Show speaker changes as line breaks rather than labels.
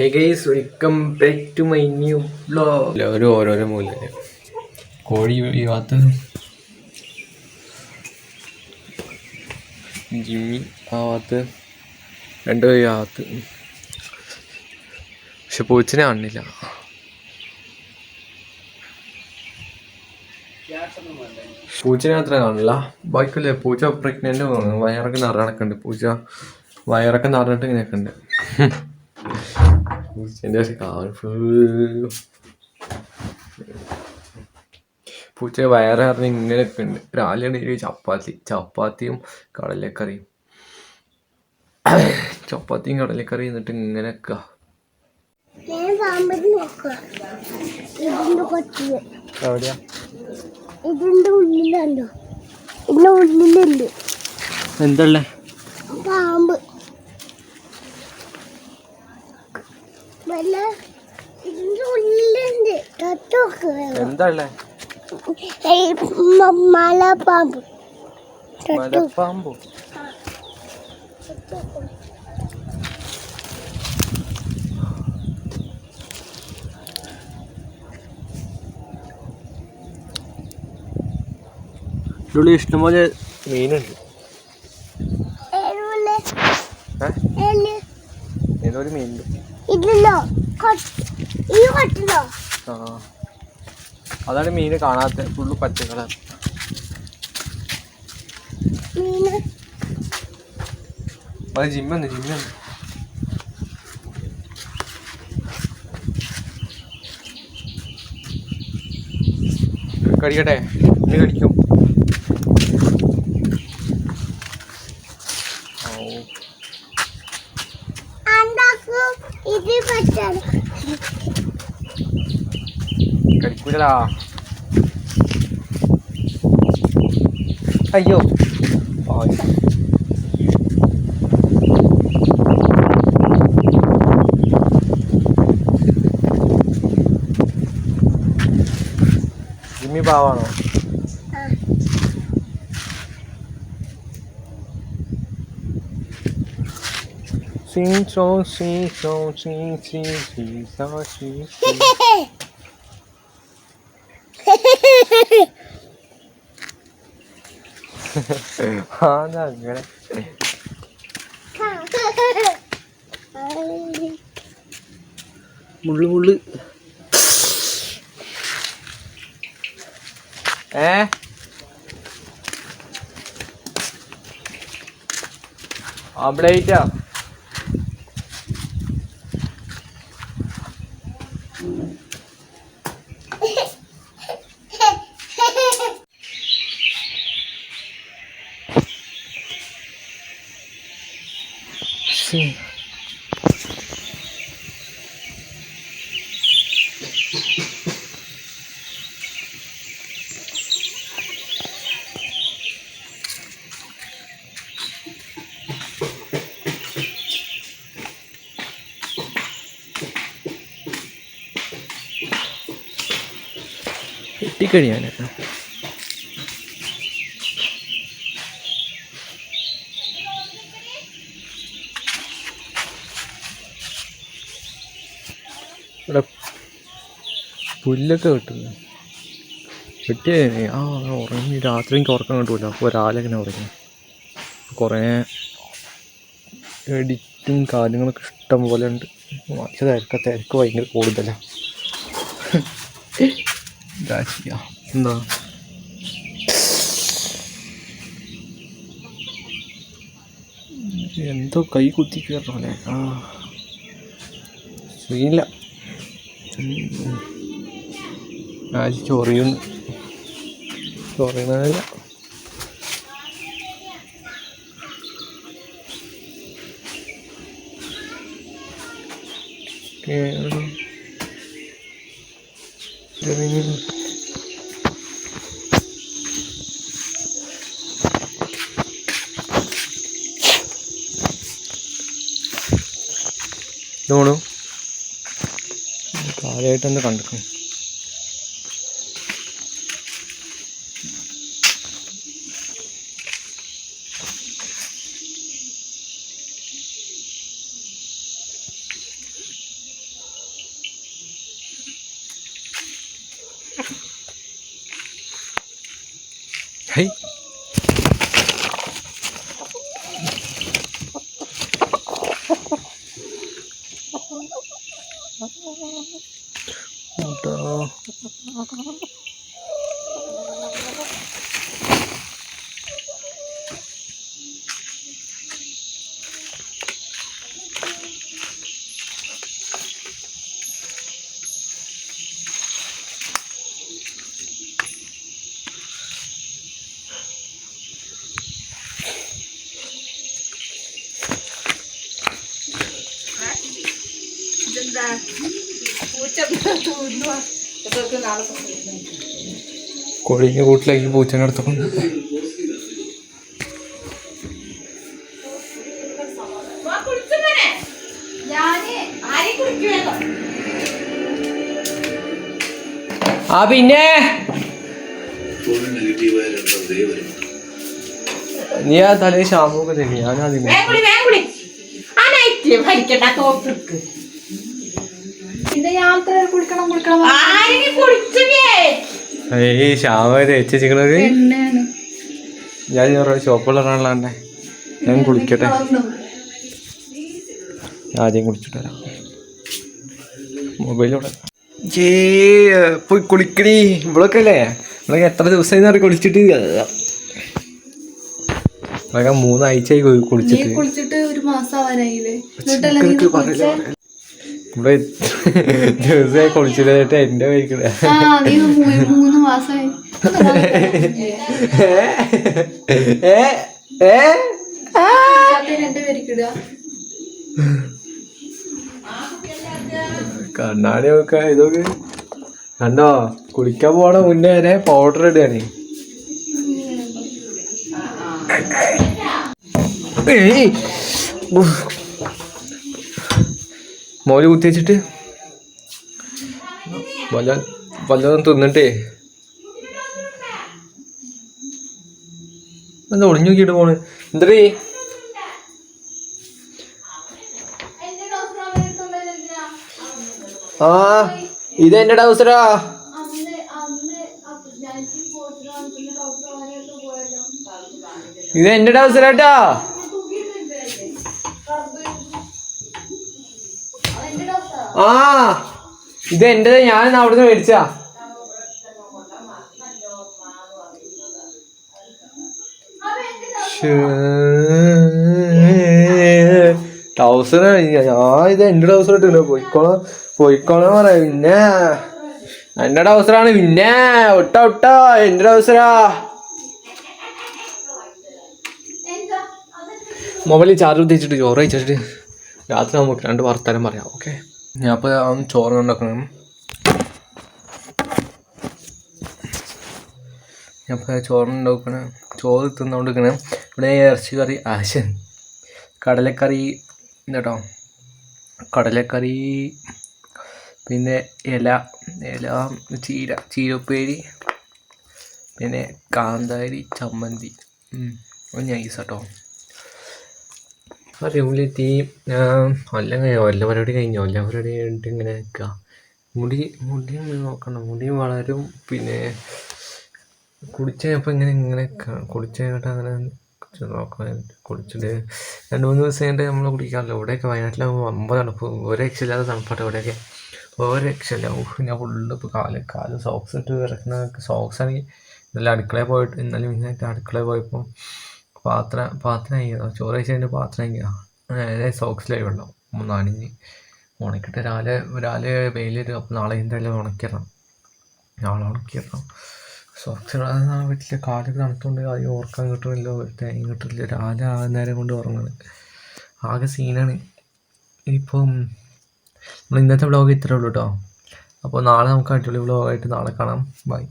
Hey guys, welcome back to my new vlog. എല്ലാവരും ഓരോരോ മൂലയില് കോഴി ഈ ഭാഗത്ത്, ജിമ്മി ആ ഭാഗത്ത്, രണ്ടുപേരും ഈ ഭാഗത്ത്. പക്ഷെ പൂച്ചനെ കാണുന്നില്ല. പൂച്ചനെ അത്ര കാണില്ല. ബാക്കിയല്ലേ പൂച്ച പ്രഗ്നന്റ് തോന്നുന്നു. വയറൊക്കെ നിറഞ്ഞൊക്കെ ഉണ്ട്. പൂച്ച വയറൊക്കെ നിറഞ്ഞിട്ട് ഇങ്ങനെയൊക്കെ ഉണ്ട്. പൂച്ചേൻ്റെ പൂച്ച വയറ് നിറഞ്ഞ് ഇങ്ങനെയൊക്കെ ഉണ്ട്. രാവിലെ ചപ്പാത്തിയും കടലക്കറിയും എന്നിട്ട് ഇങ്ങനെയൊക്കെ. എവിടെയാ
ഇതിന്റെ ഉള്ളിലുണ്ടോ? ഇതിന്റെ ഉള്ളിലുണ്ട്
എന്തല്ലേ?
പാമ്പ്. ഇതിന്റെ ഉള്ളിലുണ്ട്.
എന്തല്ലേ?
മലപ്പാമ്പ്.
മലപ്പാമ്പോ? ഇതിനുള്ളിൽ ഇഷ്ടംപോലെ മീനുണ്ട്. ഏതൊരു മീനുണ്ട്.
ഇതിലോ ഈ കൊട്ടിലോ?
ആ, അതാണ് മീന് കാണാത്ത. ഫുള്ള് പച്ച കളർ
മീന്.
അത് ജിമ്മുണ്ട്. കടിക്കട്ടെ? ഇനി കടിക്കും. കടിക്കൂലടാ. അയ്യോ Jimmy പാവാണോ? Sing song, sing song, sing sing sing song, sing sing. അങ്ങനെ മുള്ളു ആംബ്ലേറ്റാ. വെട്ടിക്കഴിയാൻ ഇവിടെ പുല്ലൊക്കെ വെട്ടുന്നു. വെട്ടിയ ഉറങ്ങി. രാത്രി എനിക്ക് ഉറക്കം കിട്ടൂല. അപ്പോൾ രാവിലെ ഇങ്ങനെ ഉറങ്ങി. കുറേ എഡിറ്റും കാര്യങ്ങളൊക്കെ ഇഷ്ടം പോലെ ഉണ്ട്. തിരക്ക് ഭയങ്കര കൂടുതലാണ്. എന്താ എന്തോ കൈ കുത്തി കയറണല്ലേ? ശരിയില്ല. ചൊറിയുന്നതല്ല. നോണു കാലമായിട്ടെന്താ കണ്ടിരിക്കും. കോഴിന്റെ കൂട്ടിലേക്ക് പൂച്ചനെ എടുത്തോണ്ട് ആ പിന്നെ നീ ആ തലേ ഷാമ്പൊക്കെ തരി ഞാനതിന് ഈ ഷാമ്പ തേച്ച് വെച്ചിക്കണത് ഞാൻ ഷോപ്പുള്ള ഞാൻ കുളിക്കട്ടെ ആദ്യം കുളിച്ചിട്ട് വരാം മൊബൈലോടെ പോയി കുളിക്കണി ഇവിടൊക്കെ അല്ലേ ഇവിടൊക്കെ എത്ര ദിവസമായി കുളിച്ചിട്ട് ഇവിടൊക്കെ 3 ആഴ്ചയായി കുളിച്ചിട്ട്
ഒരു മാസം ആവാനായില്ലേ
ഇവിടെ ദിവസമായി കുളിച്ചിട്ട് എന്റെ കഴിക്കണ
3 മാസമായി എന്റെ പേരിക്കിടുക
കണ്ണാടി നോക്ക ഇതൊക്കെ കണ്ടോ കുളിക്കാൻ പോണ മുന്നേ വരെ പൗഡർ ഇടുകയാണ് മോല് കുത്തി വെച്ചിട്ട് വല്ലതും തിന്നിട്ടേ എന്താ ഒളിഞ്ഞു നോക്കിയിട്ട് പോണ് എന്തേ ആ ഇത് എന്റെ ഡൗസറാ ഇത് എന്റെ ഡൗസറാട്ടാ ആ ഇത് എന്റേത് ഞാൻ അവിടുന്ന് മേടിച്ചാ ടൗസർ ഞാൻ ഇത് എന്റെ ടൗസർ ഇട്ടില്ല പോയിക്കോളാൻ പറയാ പിന്നെ എന്റെ ടൗസറാണ് പിന്നെ ഒട്ടാ എന്റെ ടൗസറാ മൊബൈലിൽ ചാർജ് ഉദ്ദേശിച്ചിട്ട് ചോറ് കഴിച്ചിട്ട് രാത്രി നമുക്ക് 2 വർത്താനം പറയാം ഓക്കെ ഞാൻ ഇപ്പോൾ ചോറ് ഉണ്ടാക്കണം ചോറ് തിന്നുകൊണ്ടിരിക്കണം ഇവിടെ ഇറച്ചി കറി കടലക്കറി കേട്ടോ കടലക്കറി പിന്നെ ഇല ചീരപ്പേരി പിന്നെ കാന്താരി ചമ്മന്തി നൈസ് കേട്ടോ റൂമിലെത്തി എല്ലാ പരിപാടി കഴിഞ്ഞോ എല്ലാ പരിപാടി കഴിഞ്ഞിട്ട് ഇങ്ങനെ നിൽക്കുക മുടി നോക്കണം മുടി വളരും പിന്നെ കുളിച്ചപ്പോൾ ഇങ്ങനെ കുളിച്ച് കഴിഞ്ഞിട്ട് അങ്ങനെ നോക്കാൻ കുളിച്ചിട്ട് 2-3 ദിവസം കഴിഞ്ഞിട്ട് നമ്മൾ കുളിക്കാറില്ല ഇവിടെയൊക്കെ വയനാട്ടിലാകുമ്പോൾ 50 തണുപ്പ് ഒരു രക്ഷയില്ലാത്ത തണുപ്പാട്ടോ ഇവിടെയൊക്കെ ഒരു രക്ഷയില്ല ഞാൻ ഫുള്ള് ഇപ്പോൾ കാല് സോക്സ് ഇട്ട് ഇറക്കുന്ന സോക്സ് ആണെങ്കിൽ ഇന്നലെ അടുക്കളയിൽ പോയിട്ട് ഇന്നലെ മിന്നായിട്ട് അടുക്കളയിൽ പോയപ്പോൾ പാത്രം കഴിക്കുക ചോറ് കഴിച്ചതിൻ്റെ പാത്രം കഴിക്കുക സോക്സിലായി വെള്ളം നനഞ്ഞ് ഉണക്കിയിട്ട് രാവിലെ വെയിലിട്ട് അപ്പോൾ നാളെ എന്തായാലും ഉണക്കിടണം സോക്സ് ഇടാൻ പറ്റില്ല കാലൊക്കെ തണുത്തുകൊണ്ട് ആദ്യം ഓർക്കാൻ കിട്ടുന്നില്ല ഒരു തേങ്ങ കിട്ടില്ല രാവിലെ ആ നേരം കൊണ്ട് ഉറങ്ങണം ആകെ സീനാണ് ഇപ്പം നമ്മൾ ഇന്നത്തെ വ്ളോഗ് ഇത്രേ ഉള്ളൂ കേട്ടോ അപ്പോൾ നാളെ നമുക്ക് അടിപൊളി വ്ളോഗായിട്ട് നാളെ കാണാം ബൈ